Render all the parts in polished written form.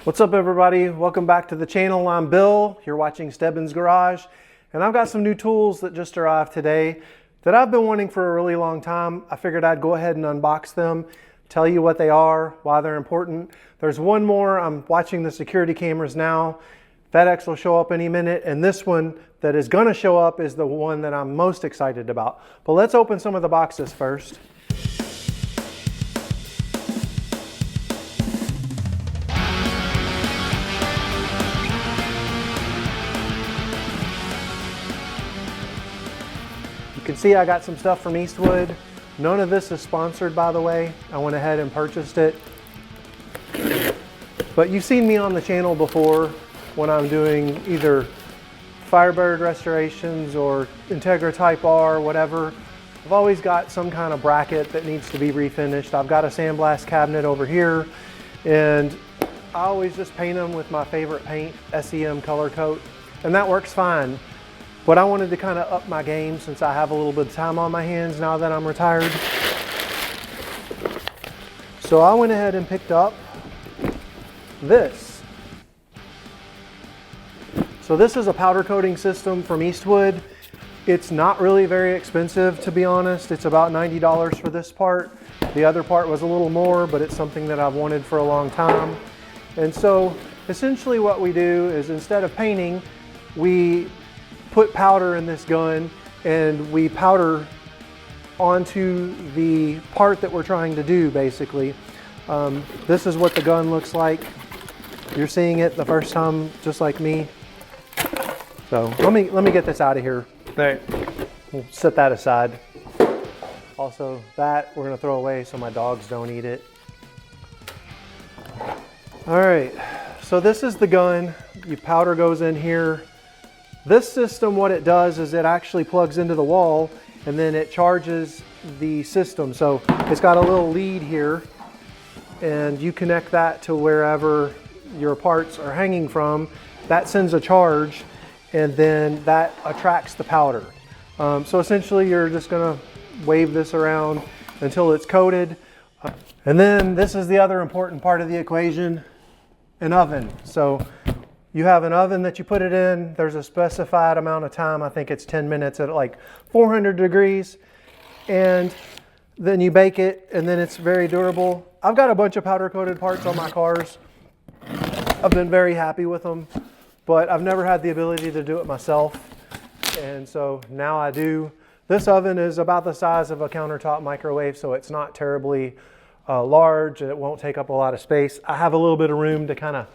What's up, everybody? Welcome back to the channel. I'm Bill. You're watching Stebbins Garage, and I've got some new tools that just arrived today that I've been wanting for a really long time. I figured I'd go ahead and unbox them, tell you what they are, why they're important. There's one more. I'm watching the security cameras now. FedEx will show up any minute, and this one that is going to show up is the one that I'm most excited about. But let's open some of the boxes first. You can see I got some stuff from Eastwood. None of this is sponsored, by the way. I went ahead and purchased it. But you've seen me on the channel before when I'm doing either Firebird restorations or Integra Type R, whatever. I've always got some kind of bracket that needs to be refinished. I've got a sandblast cabinet over here, and I always just paint them with my favorite paint, SEM Color Coat, and that works fine. But I wanted to kind of up my game since I have a little bit of time on my hands now that I'm retired. So I went ahead and picked up this. So this is a powder coating system from Eastwood. It's not really very expensive, to be honest. It's about $90 for this part. The other part was a little more, but it's something that I've wanted for a long time. And so essentially what we do is, instead of painting, we put powder in this gun and we powder onto the part that we're trying to do, basically. This is what the gun looks like. You're seeing it the first time, just like me. So let me get this out of here. There. We'll set that aside. Also, that we're gonna throw away so my dogs don't eat it. All right, so this is the gun. Your powder goes in here. This system, what it does is it actually plugs into the wall and then it charges the system. So it's got a little lead here, and you connect that to wherever your parts are hanging from. That sends a charge, and then that attracts the powder. So essentially you're just gonna wave this around until it's coated. And then this is the other important part of the equation, an oven. So you have an oven that you put it in. There's a specified amount of time. I think it's 10 minutes at like 400 degrees. And then you bake it, and then it's very durable. I've got a bunch of powder coated parts on my cars. I've been very happy with them, but I've never had the ability to do it myself. And so now I do. This oven is about the size of a countertop microwave, so it's not terribly large. It won't take up a lot of space. I have a little bit of room to kind of,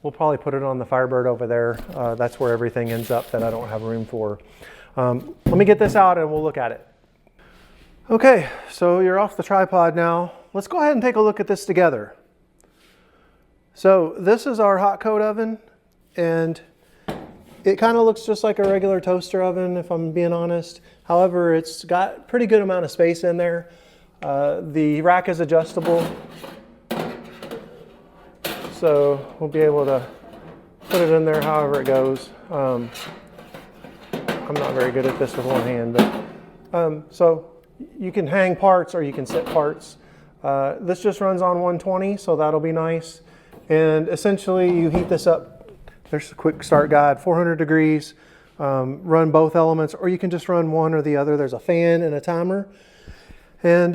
we'll probably put it on the Firebird over there. That's where everything ends up that I don't have room for. Let me get this out and we'll look at it. Okay, so you're off the tripod now. Let's go ahead and take a look at this together. So this is our hot coat oven, and it kind of looks just like a regular toaster oven, if I'm being honest. However, it's got a pretty good amount of space in there. The rack is adjustable, so we'll be able to put it in there however it goes. I'm not very good at this with one hand, but so you can hang parts or you can sit parts. This just runs on 120, so that'll be nice. And essentially you heat this up. There's a quick start guide, 400 degrees, run both elements, or you can just run one or the other. There's a fan and a timer. And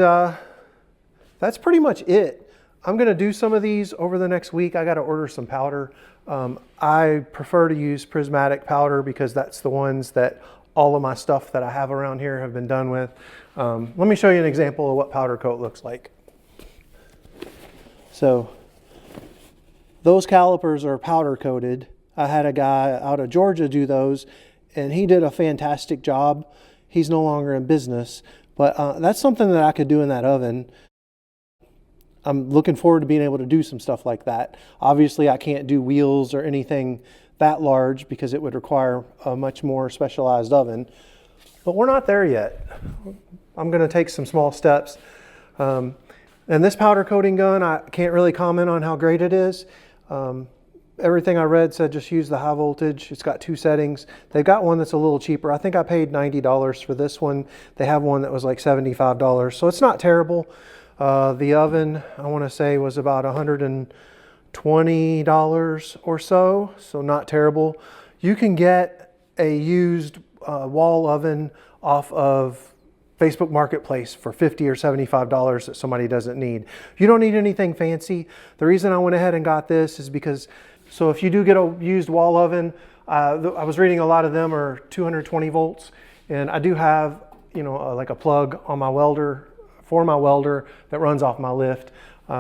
that's pretty much it. I'm gonna do some of these over the next week. I gotta order some powder. I prefer to use prismatic powder because that's the ones that all of my stuff that I have around here have been done with. Let me show you an example of what powder coat looks like. So those calipers are powder coated. I had a guy out of Georgia do those, and he did a fantastic job. He's no longer in business, but that's something that I could do in that oven. I'm looking forward to being able to do some stuff like that. Obviously, I can't do wheels or anything that large because it would require a much more specialized oven, but we're not there yet. I'm going to take some small steps. And this powder coating gun, I can't really comment on how great it is. Everything I read said just use the high voltage. It's got two settings. They've got one that's a little cheaper. I think I paid $90 for this one. They have one that was like $75, so it's not terrible. The oven, I want to say, was about 120 $20 or so, so not terrible. You can get a used wall oven off of Facebook Marketplace for $50 or $75 that somebody doesn't need. You don't need anything fancy. The reason I went ahead and got this is because, so if you do get a used wall oven, I was reading a lot of them are 220 volts, and I do have, you know, like a plug on my welder, for my welder, that runs off my lift.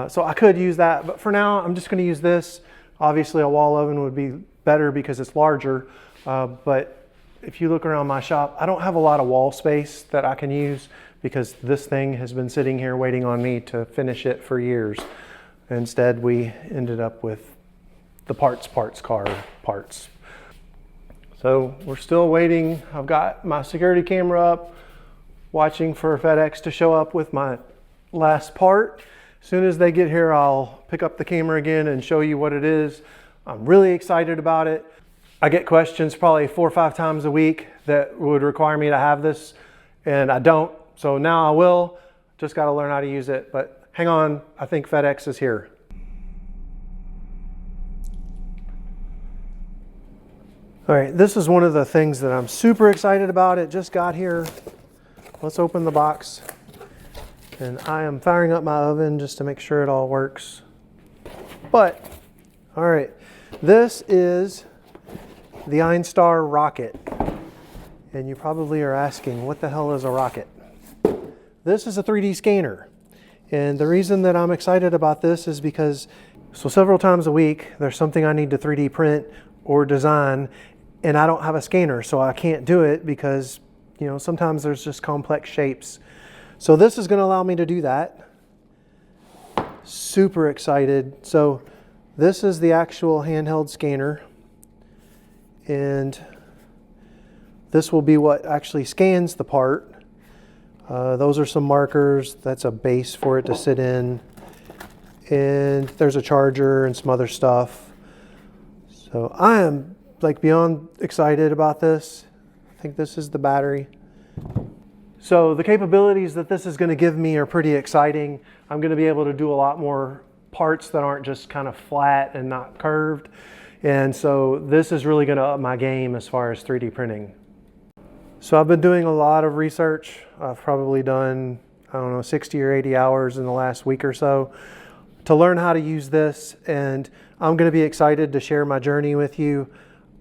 So I could use that, but for now I'm just going to use this. Obviously a wall oven would be better because it's larger, but if you look around my shop, I don't have a lot of wall space that I can use because this thing has been sitting here waiting on me to finish it for years. Instead, we ended up with the parts car parts. So we're still waiting. I've got my security camera up, watching for FedEx to show up with my last part. As soon as they get here, I'll pick up the camera again and show you what it is. I'm really excited about it. I get questions probably 4 or 5 times a week that would require me to have this, and I don't. So now I will. Just got to learn how to use it. But hang on, I think FedEx is here. All right, this is one of the things that I'm super excited about. It just got here. Let's open the box. And I am firing up my oven just to make sure it all works. But, all right, this is the Einstar rocket. And you probably are asking, what the hell is a rocket? This is a 3D scanner. And the reason that I'm excited about this is because, so several times a week, there's something I need to 3D print or design, and I don't have a scanner, so I can't do it because, you know, sometimes there's just complex shapes. So this is going to allow me to do that. Super excited. So this is the actual handheld scanner, and this will be what actually scans the part. Those are some markers. That's a base for it to sit in, and there's a charger and some other stuff. So I am like beyond excited about this. I think this is the battery. So the capabilities that this is going to give me are pretty exciting. I'm going to be able to do a lot more parts that aren't just kind of flat and not curved. And so this is really going to up my game as far as 3D printing. So I've been doing a lot of research. I've probably done, I don't know, 60 or 80 hours in the last week or so to learn how to use this. And I'm going to be excited to share my journey with you.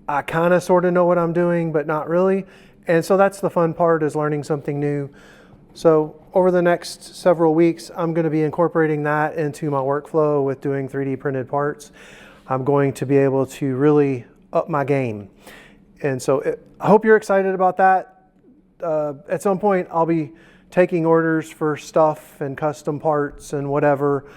I kind of sort of know what I'm doing, but not really. And so that's the fun part, is learning something new. So over the next several weeks, I'm going to be incorporating that into my workflow with doing 3D printed parts. I'm going to be able to really up my game. And so I hope you're excited about that. At some point, I'll be taking orders for stuff and custom parts and whatever.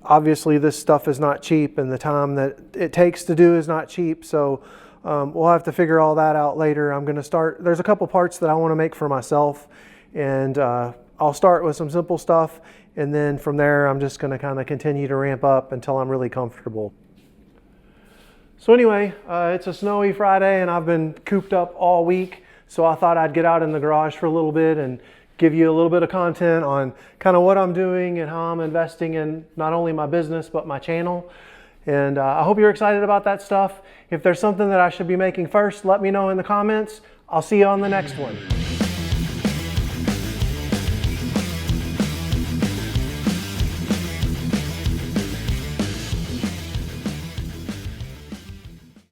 Obviously, this stuff is not cheap, and the time that it takes to do is not cheap. So we'll have to figure all that out later. I'm going to start, there's a couple parts that I want to make for myself, and I'll start with some simple stuff, and then from there I'm just going to kind of continue to ramp up until I'm really comfortable. So anyway, it's a snowy Friday, and I've been cooped up all week, so I thought I'd get out in the garage for a little bit and give you a little bit of content on kind of what I'm doing and how I'm investing in not only my business but my channel. And I hope you're excited about that stuff. If there's something that I should be making first, let me know in the comments. I'll see you on the next one.